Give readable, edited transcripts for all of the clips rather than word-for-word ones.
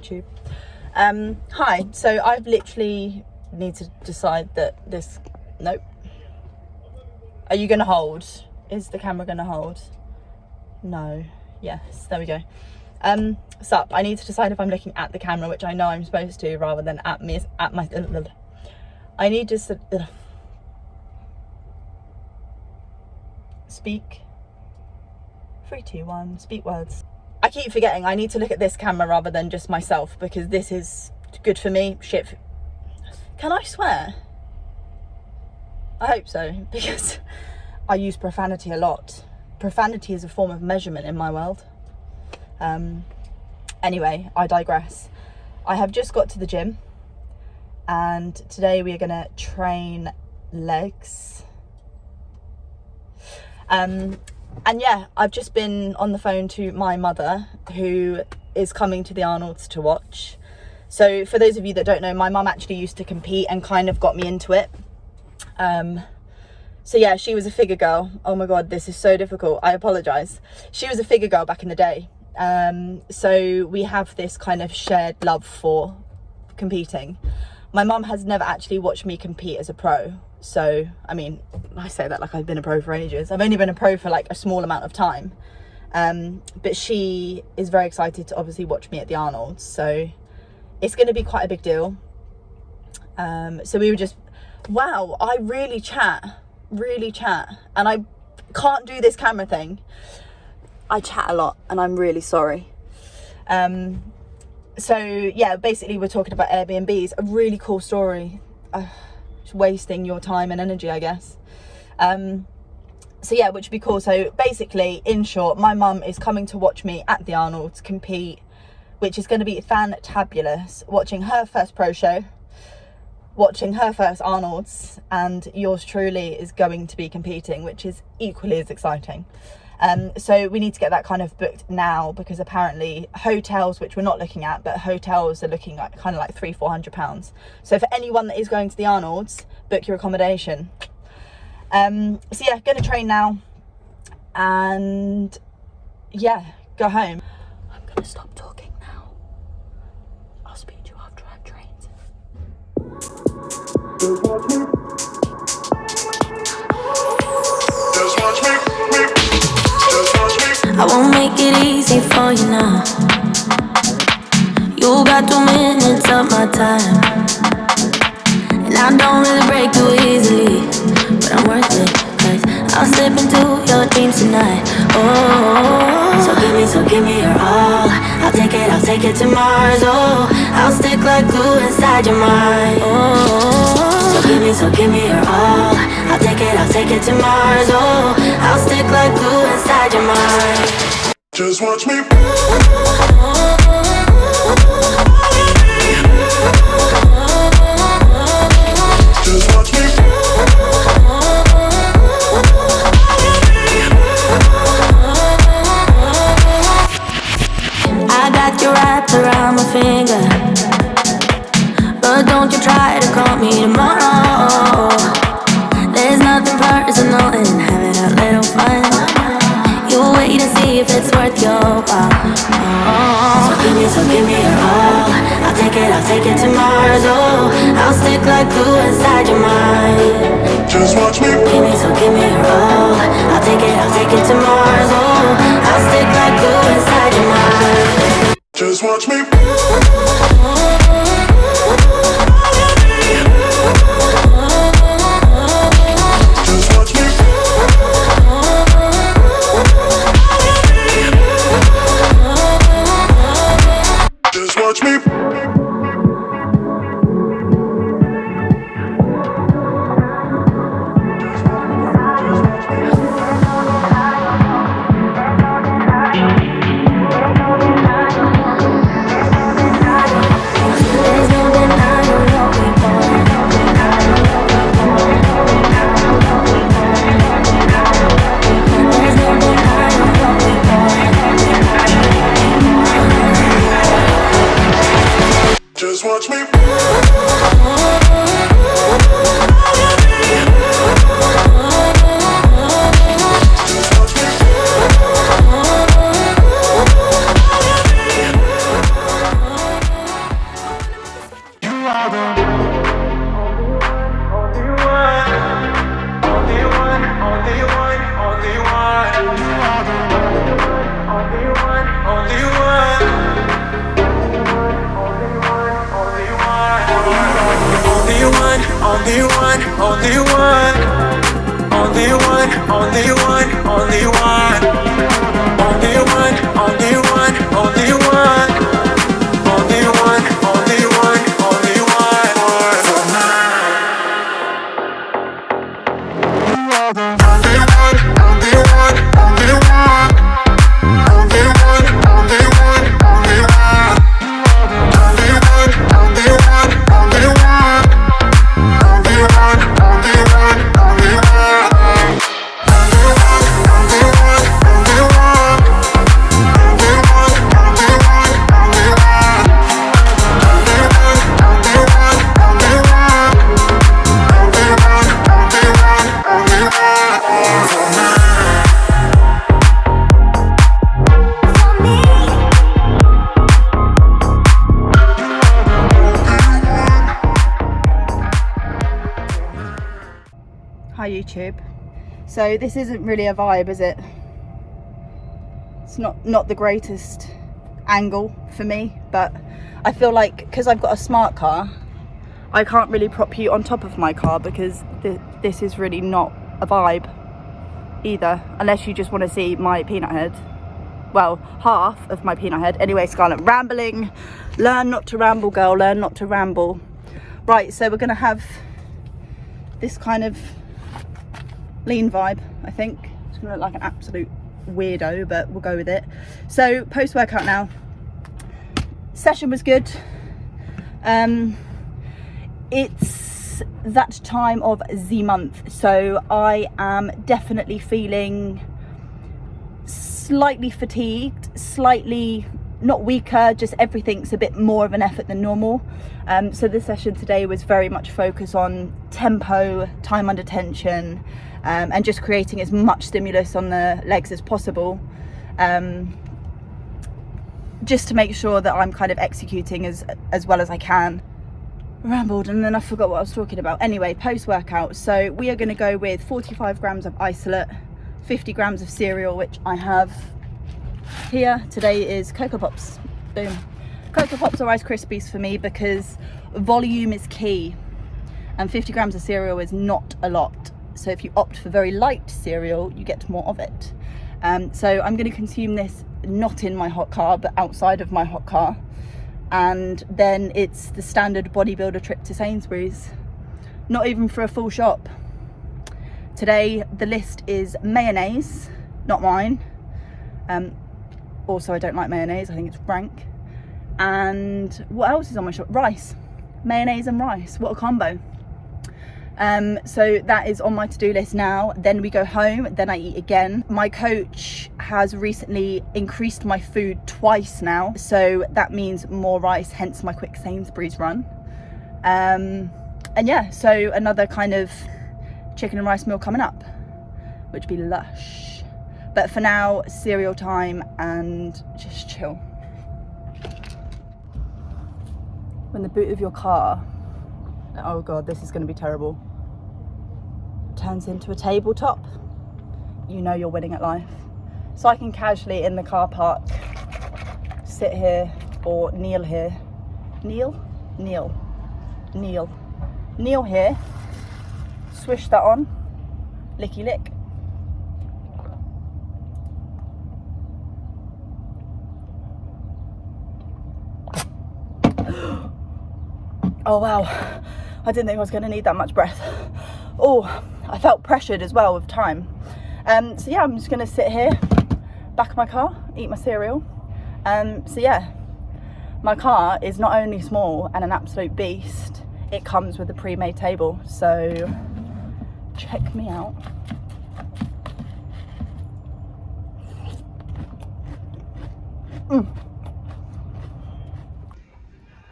YouTube. Hi, so I've literally need to decide that this, nope. Are you gonna hold? Is the camera gonna hold? No. Yes, there we go. Sup, I need to decide if I'm looking at the camera, which I know I'm supposed to, rather than at me, at my, I need to speak. 3, 2, 1, speak words. I keep forgetting I need to look at this camera rather than just myself, because this is good for me. Shit. Can I swear? I hope so, because I use profanity a lot. Profanity is a form of measurement in my world. Anyway, I digress. I have just got to the gym, and today we are gonna train legs. And yeah, I've just been on the phone to my mother, who is coming to the Arnold's to watch. So for those of you that don't know, my mum actually used to compete and kind of got me into it. So yeah, she was a figure girl. Oh my God, this is so difficult. I apologize. She was a figure girl back in the day. So we have this kind of shared love for competing. My mum has never actually watched me compete as a pro. So, I mean, I say that like I've been a pro for ages. I've only been a pro for like a small amount of time. But she is very excited to obviously watch me at the Arnold's. So it's going to be quite a big deal. So we were just, wow, I really chat. And I can't do this camera thing. I chat a lot and I'm really sorry. So yeah, basically we're talking about Airbnbs. A really cool story. Just wasting your time and energy, I guess. So yeah, which would be cool. So basically, in short, my mum is coming to watch me at the Arnold's compete, which is going to be fantabulous. Watching her first pro show, watching her first Arnold's, and yours truly is going to be competing, which is equally as exciting. So we need to get that kind of booked now, because apparently hotels, which we're not looking at, but hotels are looking like kind of like £300-400. So for anyone that is going to the Arnold's, book your accommodation. So yeah, gonna train now, and yeah, go home. I'm gonna stop talking now. I'll speak to you after I've trained. I won't make it easy for you now. You got 2 minutes of my time, and I don't really break too easily, but I'm worth it, 'cause I'll slip into your dreams tonight. Oh, so give me your all. I'll take it to Mars. Oh, I'll stick like glue inside your mind. Oh, so give me your all. I'll take it to Mars. Oh, I'll stick like glue inside your mind. Just watch me. Just watch me. I got you wrapped around my finger, but don't you try to call me tomorrow. There's nothing personal in having a little fun. You wait to see if it's worth your while. Oh. So give me your all. I'll take it to Mars. Oh, I'll stick like glue inside your mind. Just watch me. Give me your all. I'll take it to Mars. Oh, I'll stick like glue inside your mind. Just watch me. Just watch me. Just watch me. There's no denying what we want. There's no denying what we want. Just watch me. Just watch me. only one, only one. Only one, only one, only one. Only one, only one, only one. For mine. Only one, only one, only one. Only one, only one, only one. Only one, only one, only one. Only one, only one, only one. Only one, only one, only one. Only one, only one, only one. Only one, only one, only one. Only one, only one, only one. For mine. Hi YouTube. So this isn't really a vibe, is it? It's not the greatest angle for me, but I feel like because I've got a smart car, I can't really prop you on top of my car because this is really not a vibe either, unless you just want to see my peanut head. Well, half of my peanut head. Anyway, Scarlett, rambling. Learn not to ramble, girl. Learn not to ramble. Right, so we're going to have this kind of lean vibe, I think. It's going to look like an absolute weirdo, but we'll go with it. So, post-workout now. Session was good. It's that time of the month, so I am definitely feeling slightly fatigued, slightly not weaker, just everything's a bit more of an effort than normal. So the session today was very much focused on tempo, time under tension, and just creating as much stimulus on the legs as possible, just to make sure that I'm kind of executing as well as I can. Rambled and then I forgot what I was talking about. Anyway, post-workout, so we are going to go with 45 grams of isolate, 50 grams of cereal, which I have here. Today is Cocoa Pops. Boom. Cocoa Pops or Rice Krispies for me because volume is key, and 50 grams of cereal is not a lot. So if you opt for very light cereal, you get more of it. So I'm going to consume this not in my hot car, but outside of my hot car. And then it's the standard bodybuilder trip to Sainsbury's. Not even for a full shop. Today the list is mayonnaise, not mine. Also I don't like mayonnaise, I think it's rank. And what else is on my shop? Rice. Mayonnaise and rice, what a combo. So that is on my to-do list now. Then we go home, then I eat again. My coach has recently increased my food twice now, so that means more rice, hence my quick Sainsbury's run. And yeah, so another kind of chicken and rice meal coming up, which would be lush. But for now, cereal time and just chill. When the boot of your car, oh god, this is going to be terrible, turns into a tabletop, you know you're winning at life. So I can casually in the car park sit here or kneel here. Kneel here, swish that on, licky lick. Oh wow, I didn't think I was going to need that much breath. Oh, I felt pressured as well with time. So yeah, I'm just going to sit here, back of my car, eat my cereal. So yeah, my car is not only small and an absolute beast, it comes with a pre-made table. So check me out.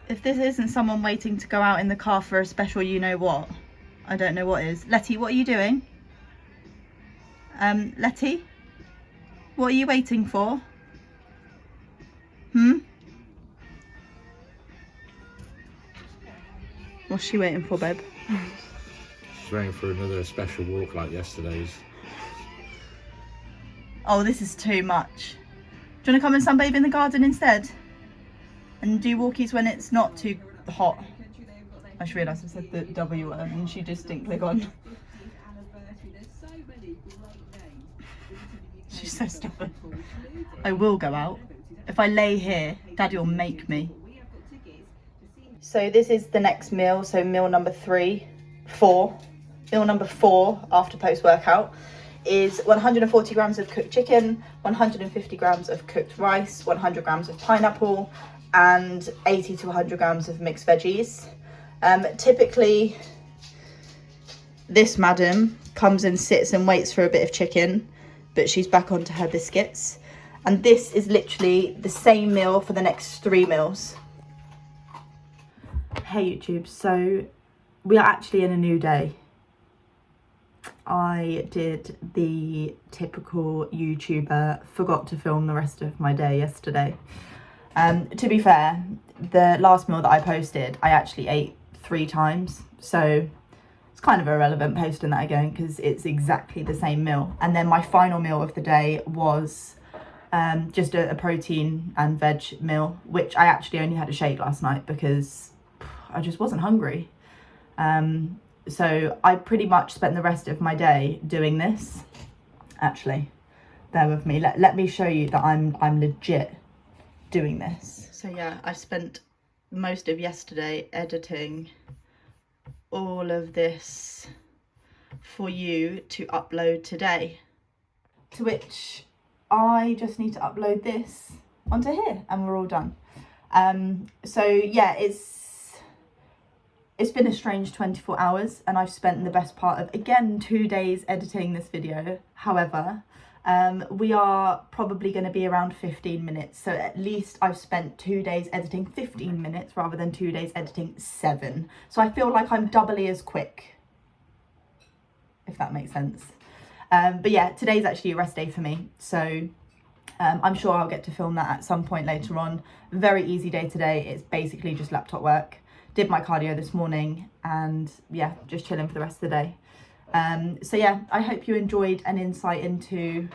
If this isn't someone waiting to go out in the car for a special you know what, I don't know what is. Letty, what are you doing? Letty, what are you waiting for? What's she waiting for, babe? She's waiting for another special walk like yesterday's. Oh, this is too much. Do you want to come and sunbathe in the garden instead? And do walkies when it's not too hot. I just realised I said the W word and she just didn't click on. so stubborn. I will go out. If I lay here, Daddy will make me. So this is the next meal. So meal number 4. Meal number 4 after post-workout is 140 grams of cooked chicken, 150 grams of cooked rice, 100 grams of pineapple, and 80 to 100 grams of mixed veggies. Typically, this madam comes and sits and waits for a bit of chicken, but she's back onto her biscuits. And this is literally the same meal for the next 3 meals. Hey YouTube, so we are actually in a new day. I did the typical YouTuber, forgot to film the rest of my day yesterday. To be fair, the last meal that I posted, I actually ate 3 times. So it's kind of irrelevant posting that again because it's exactly the same meal. And then my final meal of the day was just a protein and veg meal, which I actually only had a shake last night because I just wasn't hungry. So I pretty much spent the rest of my day doing this. Actually, bear with me. Let me show you that I'm legit doing this. So yeah, I spent most of yesterday editing all of this for you to upload today. To which I just need to upload this onto here and we're all done. So yeah, it's been a strange 24 hours and I've spent the best part of, again, 2 days editing this video. However, we are probably going to be around 15 minutes. So at least I've spent 2 days editing 15 minutes rather than 2 days editing 7. So I feel like I'm doubly as quick, if that makes sense. But yeah, today's actually a rest day for me. So I'm sure I'll get to film that at some point later on. Very easy day today. It's basically just laptop work. Did my cardio this morning and yeah, just chilling for the rest of the day. So yeah, I hope you enjoyed an insight into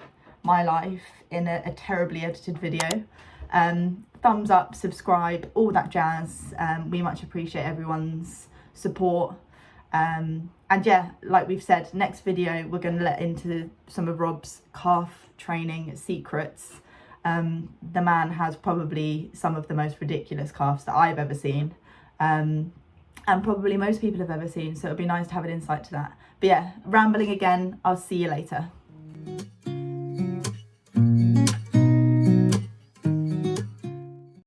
my life in a terribly edited video. Thumbs up, subscribe, all that jazz. We much appreciate everyone's support. And yeah, like we've said, next video we're going to let into some of Rob's calf training secrets. The man has probably some of the most ridiculous calves that I've ever seen. And probably most people have ever seen, so it'd be nice to have an insight to that. But yeah, rambling again. I'll see you later.